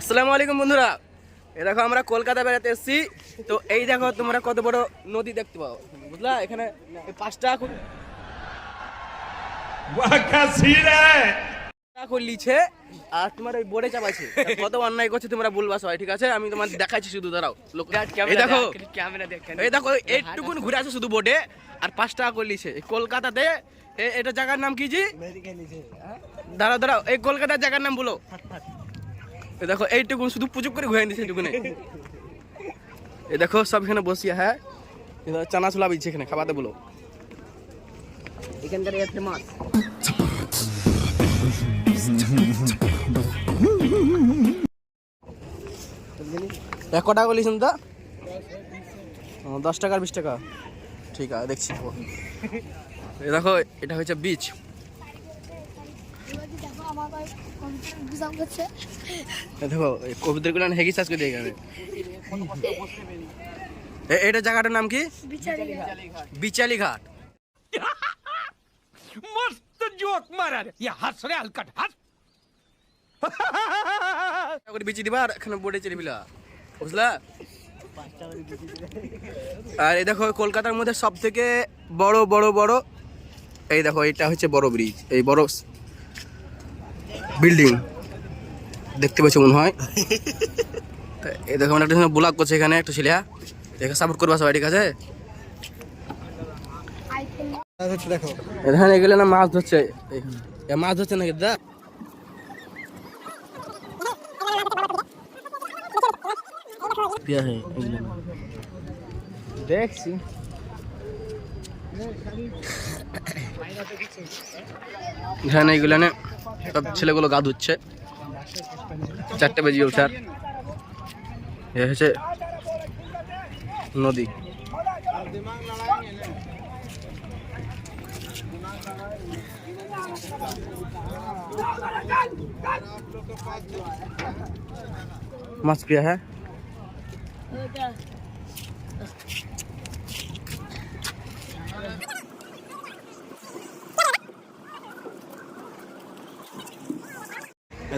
আসসালামু আলাইকুম বন্ধুরা, এই দেখো আমরা কলকাতা বেড়াতে এসেছি। তো এই দেখো তোমরা কত বড় নদী দেখতে পাও, বুঝলা? এখানে পাঁচটা লিছে আর তোমার ওই বোর্ডে চাপাইছে। কত অন্যায় করছে তোমরা বলবা সবাই, ঠিক আছে? আমি তোমার দেখাচ্ছি, শুধু দাঁড়াও। এই দেখো, এই দেখো এইটুকুন ঘুরে আছে শুধু বোর্ডে, আর 5 টাকা করে লিছে। কলকাতাতে এটা জায়গার নাম কি জি? দাঁড়াও দাঁড়াও, এই কলকাতার জায়গার নাম বলো। দেখো এইটুকু শুধু পুজো করে ঘুরে দিচ্ছে এইটুকুনে। এই দেখো সব এখানে বসিয়া, হ্যাঁ চানা চুলা বিচ্ছে এখানে খাবাতে বলো। এখানকার ফেমাস এক টাকা বলিস তো? 10 টাকা আর 20 টাকা, ঠিক আছে দেখছি। এই দেখো এটা হচ্ছে বিচ। দেখো কবুতর গুলো হেগি চাষ করে এখানে। এটা জায়গাটার নাম কি? বিচালি ঘাট। मस्त जोक मारा रे ये हंस रे हलकट हंस বিচি দিবা আর এখানে বোর্ডে চেড়ে বিলা, বুঝলা? আর এই দেখো কলকাতার মধ্যে সব থেকে বড় বড় বড়, এই দেখো এটা হচ্ছে বড় ব্রিজ, এই বড় বিল্ডিং দেখতে পাচ্ছ মনে হয়। এই দেখো একটা ব্লগ করছে এখানে একটা ছেলে, দেখে সাপোর্ট করবা সবাই, ঠিক আছে? এখানে গেলে না মাছ ধরছে, মাছ ধরছে নাকি দাদা? দেখছি এখানে এগুলো না সব ছেলেগুলো গা ধুচ্ছে। 4টে বেজে উঠার এ হচ্ছে নদী। মাছ প্রিয়া হ্যাঁ,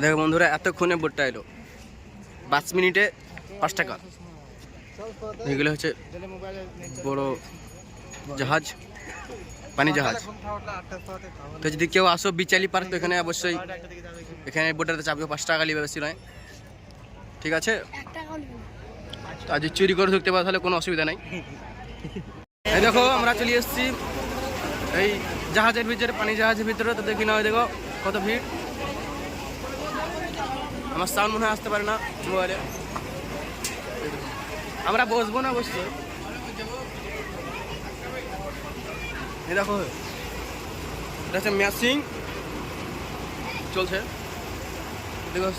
দেখো বন্ধুরা এতক্ষণে বোটটা এলো, 5 মিনিটে 5 টাকা। এগুলো হচ্ছে বড় জাহাজ, পানি জাহাজ। তো যদি কেউ আসো বিচালি পার্ক, তো এখানে অবশ্যই এখানে বোটাতে চাপবে, 5 টাকা লিবে, বেশি নয়, ঠিক আছে? তো আজ চুরি করে ঢুকতে পারো তাহলে কোনো অসুবিধা নাই। এই দেখো আমরা চলে এসেছি এই জাহাজের ভিতরে, পানি জাহাজের ভিতরে। তো দেখি না, দেখো কত ভিড়। আমার সাউন্ড মনে হয় আসতে পারে না মোবাইলে। আমরা বসবো না, বসছি। এই দেখো এটা হচ্ছে ম্যাচিং চলছে, দেখো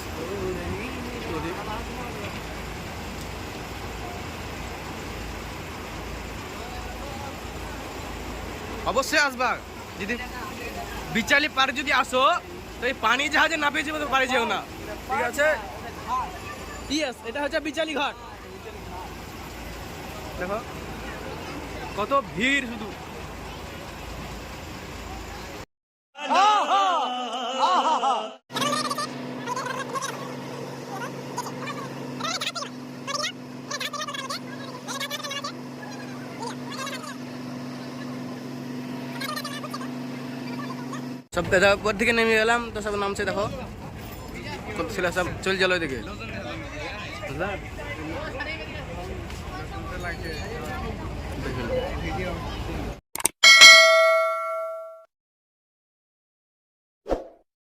অবশ্যই আসবা। যদি বিচালি পার্ক যদি আসো, তো এই পানি জাহাজে না পেয়ে যাবে তো পারে যেও না, ঠিক আছে? ইয়েস, এটা হচ্ছে বিচালি ঘাট। দেখো কত ভিড় শুধু। সব উপর থেকে নেমে গেলাম, তো সব নামছে। দেখো কত ছেলে সব চল গেল ওইদিকে, বুঝলা?